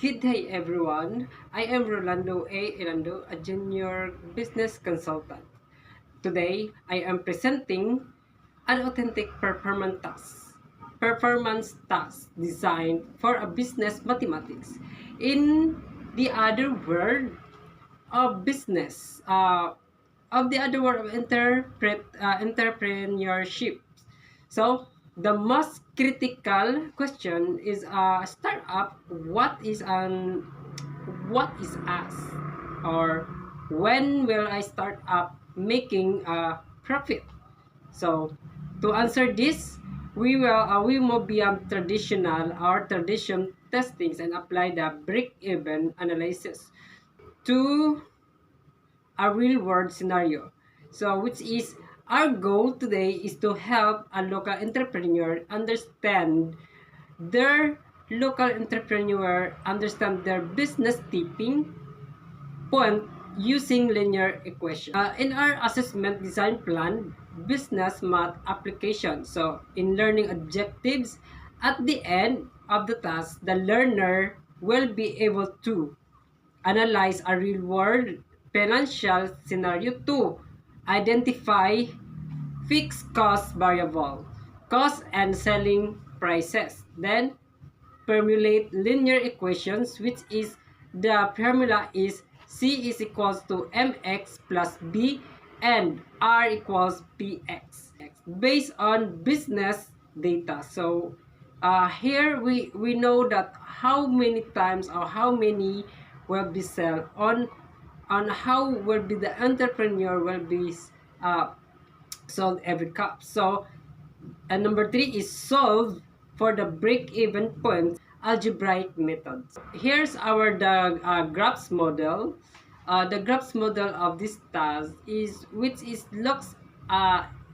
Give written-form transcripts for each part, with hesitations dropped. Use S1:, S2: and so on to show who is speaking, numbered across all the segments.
S1: Good day, everyone. I am Rolando A. Irando, a junior business consultant. Today, I am presenting an authentic performance task designed for a business mathematics. In the other world of business, of the other world of entrepreneurship. So the most critical question is a startup. What is us, or when will I start up making a profit? So to answer this, we move beyond tradition testings and apply the break-even analysis to a real world scenario. So which is our goal today is to help a local entrepreneur understand their their business tipping point using linear equation. In our assessment design plan, business math application. So in learning objectives, at the end of the task, the learner will be able to analyze a real-world financial scenario to identify fixed cost variable, cost and selling prices. Then formulate linear equations, which is the formula is C is equals to mx plus b and r equals px based on business data. So here we know that how many times or how many will be sell on how will be the entrepreneur will be uh, sold every cup. So and number three is solve for the break-even point algebraic method. Here's our graphs model. The graphs model of this task is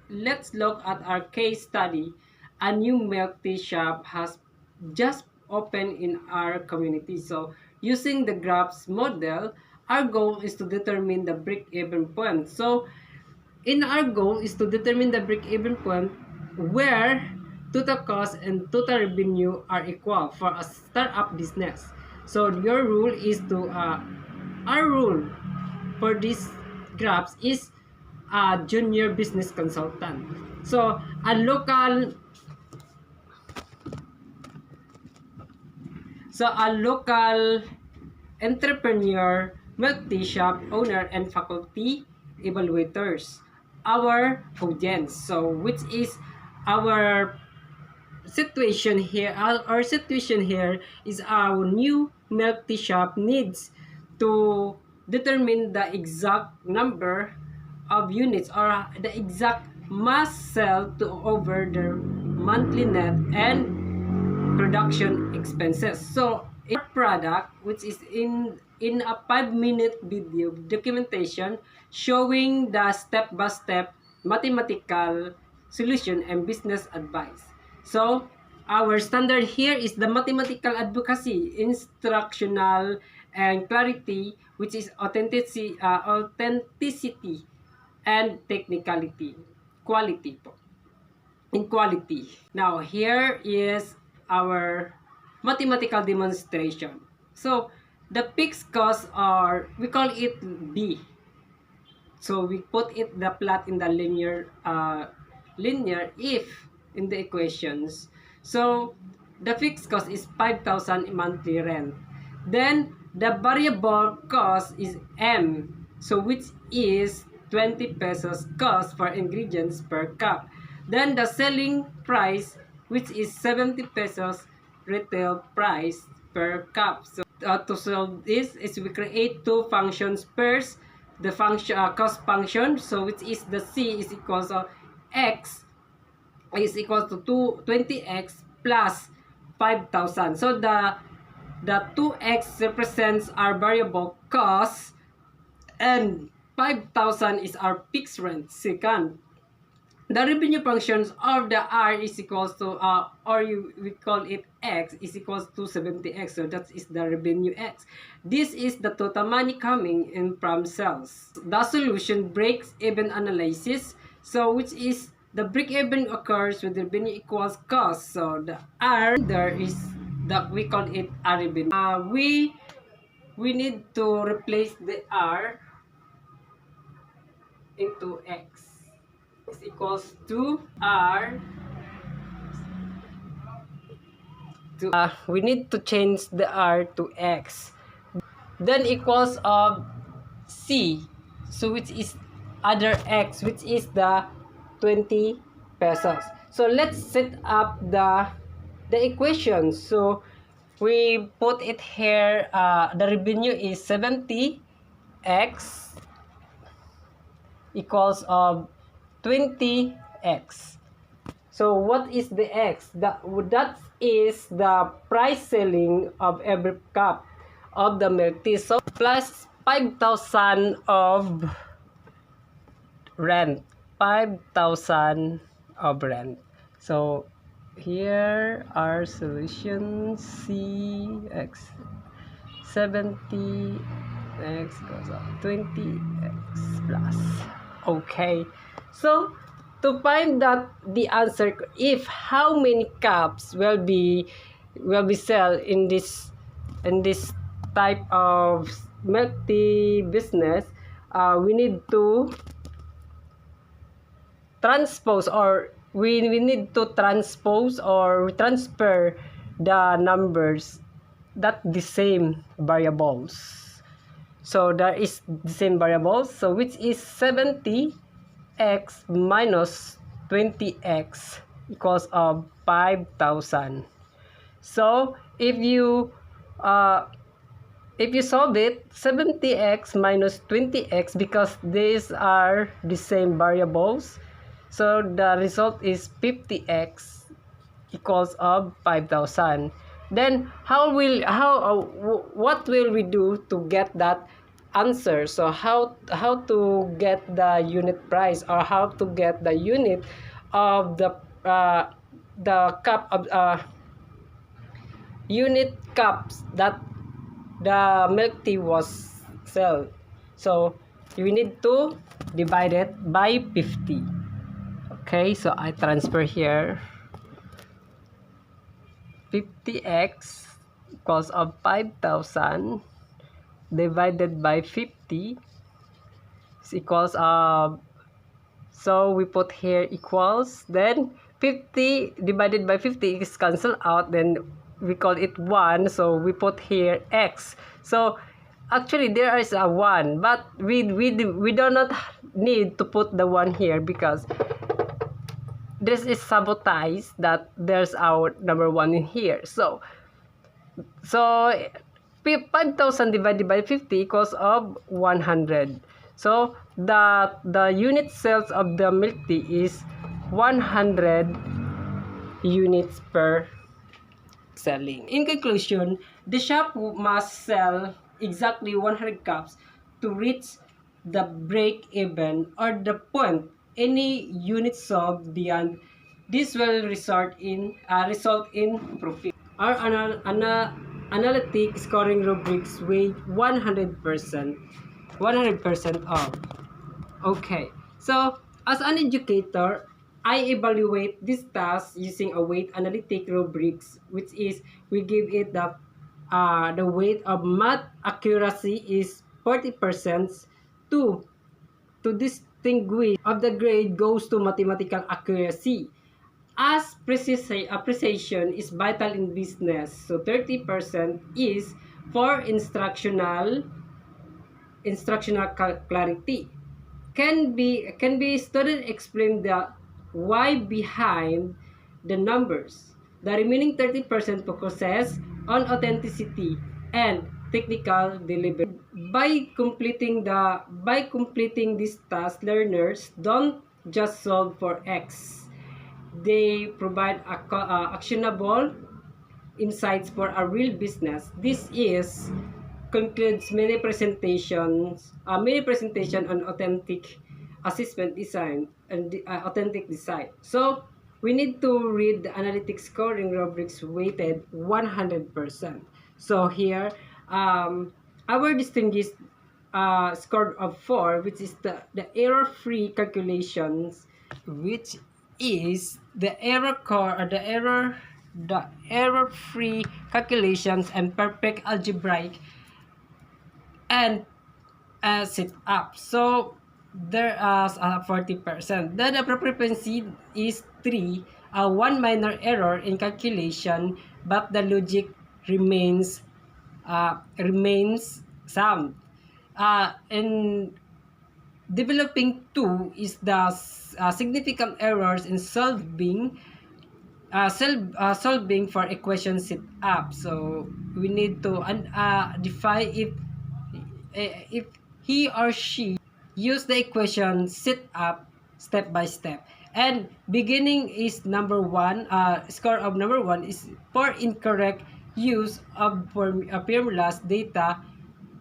S1: let's look at our case study. A new milk tea shop has just opened in our community. So using the graphs model, our goal is to determine the break-even point. So in our goal is to determine the break-even point where total cost and total revenue are equal for a startup business. So your rule is to our rule for these graphs is a junior business consultant. So a local entrepreneur, milk tea shop owner, and faculty evaluators. Our audience. So which is our situation here. Our situation here is our new milk tea shop needs to determine the exact number of units or the exact must sell to over their monthly net and production expenses. So our product, which is in a 5-minute video documentation showing the step-by-step mathematical solution and business advice. So our standard here is the mathematical advocacy, instructional and clarity, which is authenticity and technicality, quality po. In quality. Now here is our mathematical demonstration. So the fixed costs are, we call it B. So we put it the plot in the linear if in the equations. So the fixed cost is 5,000 monthly rent. Then the variable cost is M. So which is 20 pesos cost for ingredients per cup. Then the selling price, which is 70 pesos retail price per cup. So to solve this is we create two functions. First, the function cost function, so which is the C is equals to X is equals to 20x plus 5,000. So the 2x represents our variable cost and 5,000 is our fixed rent. Second, the revenue functions of the R is equals to we call it X is equals to 70x. So that is the revenue X. This is the total money coming in from sales. The solution breaks even analysis. So which is the break even occurs when the revenue equals cost. So the R there is that we call it a revenue. We need to replace the R into X. Is equals to R to we need to change the R to X. Then equals of C, so which is other X, which is the 20 pesos. So let's set up the equation. So we put it here, the revenue is 70x equals of 20x. So what is the X? That is the price selling of every cup of the milk tea. So plus 5,000 of rent. 5,000 of rent. So here are solutions. CX 70x goes up 20x plus. Okay, so to find that the answer, if how many cups will be sell in this type of milk tea business, we need to transpose, or we need to transpose or transfer the numbers that the same variables. So there is the same variables, so which is 70x minus 20x equals of 5,000. So if you solve it, 70x minus 20x, because these are the same variables, so the result is 50x equals of 5,000. Then what will we do to get that answer? So how to get the unit price, or how to get the unit of the cup of unit cups that the milk tea was sell. So we need to divide it by 50. Okay, so I transfer here 50x equals of 5,000 divided by 50 is equals of, so we put here equals, then 50 divided by 50 is cancelled out, then we call it 1, so we put here x. So actually there is a 1, but we do not need to put the 1 here, because this is sabotage that there's our number 1 in here. So 5,000 divided by 50 equals of 100. So the unit sales of the milk tea is 100 units per selling. In conclusion, the shop must sell exactly 100 cups to reach the break even, or the point. Any unit sold beyond this will result in profit. Our analytic scoring rubrics weigh 100% of. Okay, so as an educator, I evaluate this task using a weight analytic rubrics, which is we give it the weight of math accuracy is 40%. To distinguish of the grade goes to mathematical accuracy, as precision is vital in business. So 30% is for instructional clarity. Can be student explain the why behind the numbers. The remaining 30% focuses on authenticity and technical delivery. By completing this task, learners don't just solve for X. They provide actionable insights for a real business. This concludes many presentation on authentic assessment design and authentic design. So we need to read the analytic scoring rubrics weighted 100%. So here our distinguished score of 4, which is the error-free calculations, which is the error the error-free calculations and perfect algebraic and sit up. So there is 40%. Then the frequency is 3, 1 minor error in calculation, but the logic remains sound. In developing 2 is the significant errors in solving for equation sit up. So we need to define if he or she use the equation sit up step by step. And beginning is number 1. Score of number 1 is for incorrect use of formulas, data,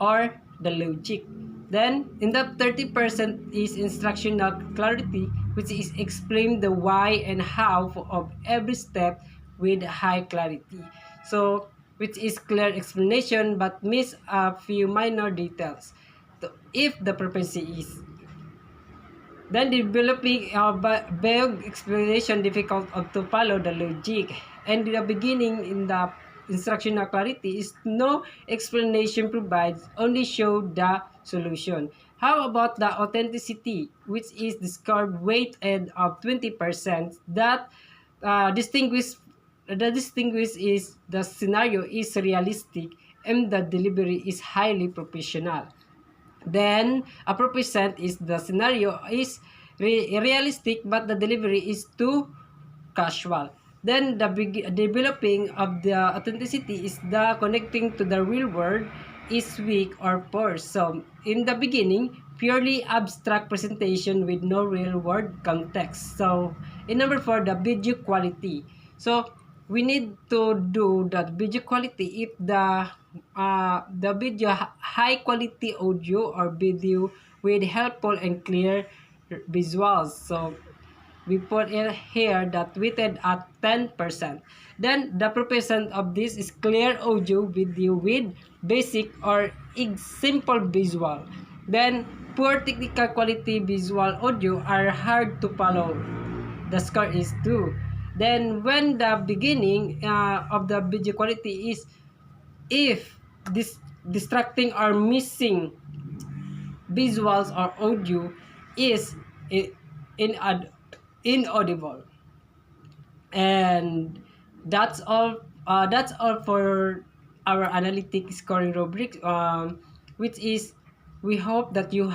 S1: or the logic. Then in the 30% is instructional clarity, which is explain the why and how of every step with high clarity. So which is clear explanation but miss a few minor details. So, if the prophecy is then developing a vague explanation difficult to follow the logic. And the beginning in the instructional clarity is no explanation provides, only show the solution. How about the authenticity, which is the scored weighted of 20%, that distinguish is the scenario is realistic and the delivery is highly professional. Then a percent is the scenario is realistic but the delivery is too casual. Then the developing of the authenticity is the connecting to the real world is weak or poor. So in the beginning, purely abstract presentation with no real world context. So in number 4, the video quality. So we need to do that video quality if the video high quality audio or video with helpful and clear visuals. So we put it here that weighted at 10%. Then the percent of this is clear audio video with basic or simple visual. Then poor technical quality visual audio are hard to follow. The score is 2. Then when the beginning of the video quality is if this distracting or missing visuals or audio is inaudible. And that's all for our analytic scoring rubric, which is we hope that you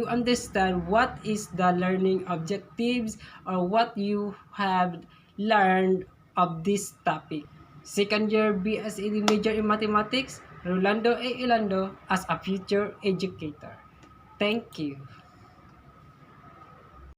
S1: understand what is the learning objectives or what you have learned of this topic. Second year BSc major in mathematics, Rolando A. Ilando as a future educator. Thank you.